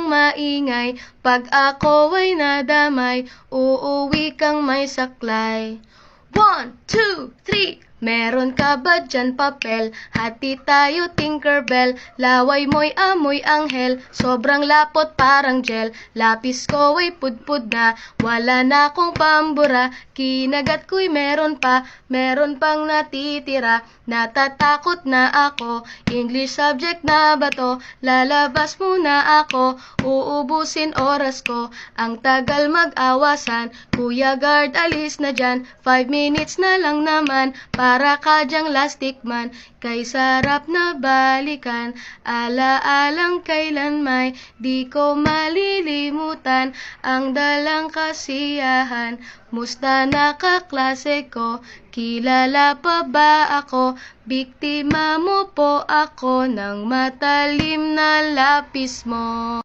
maingay, pag ako ay nadamay, uuwi kang may saklay. 1, 2, 3. Meron ka ba dyan papel? Hati tayo Tinkerbell. Laway mo'y amoy anghel, sobrang lapot parang gel. Lapis ko ay pudpud na, wala na akong pambura. Kinagat ko'y meron pang natitira. Natatakot na ako, English subject na ba to? Lalabas muna ako, uubusin oras ko. Ang tagal mag-awasan, Kuya Guard alis na dyan. 5 minutes na lang naman, para ka dyang lastic man. Kay sarap na balikan, alaalang kailan may di ko malilimutan. Ang dalang kasiyahan, musta na kaklase ko? Kilala pa ba ako? Biktima mo po ako ng matalim na lapis mo.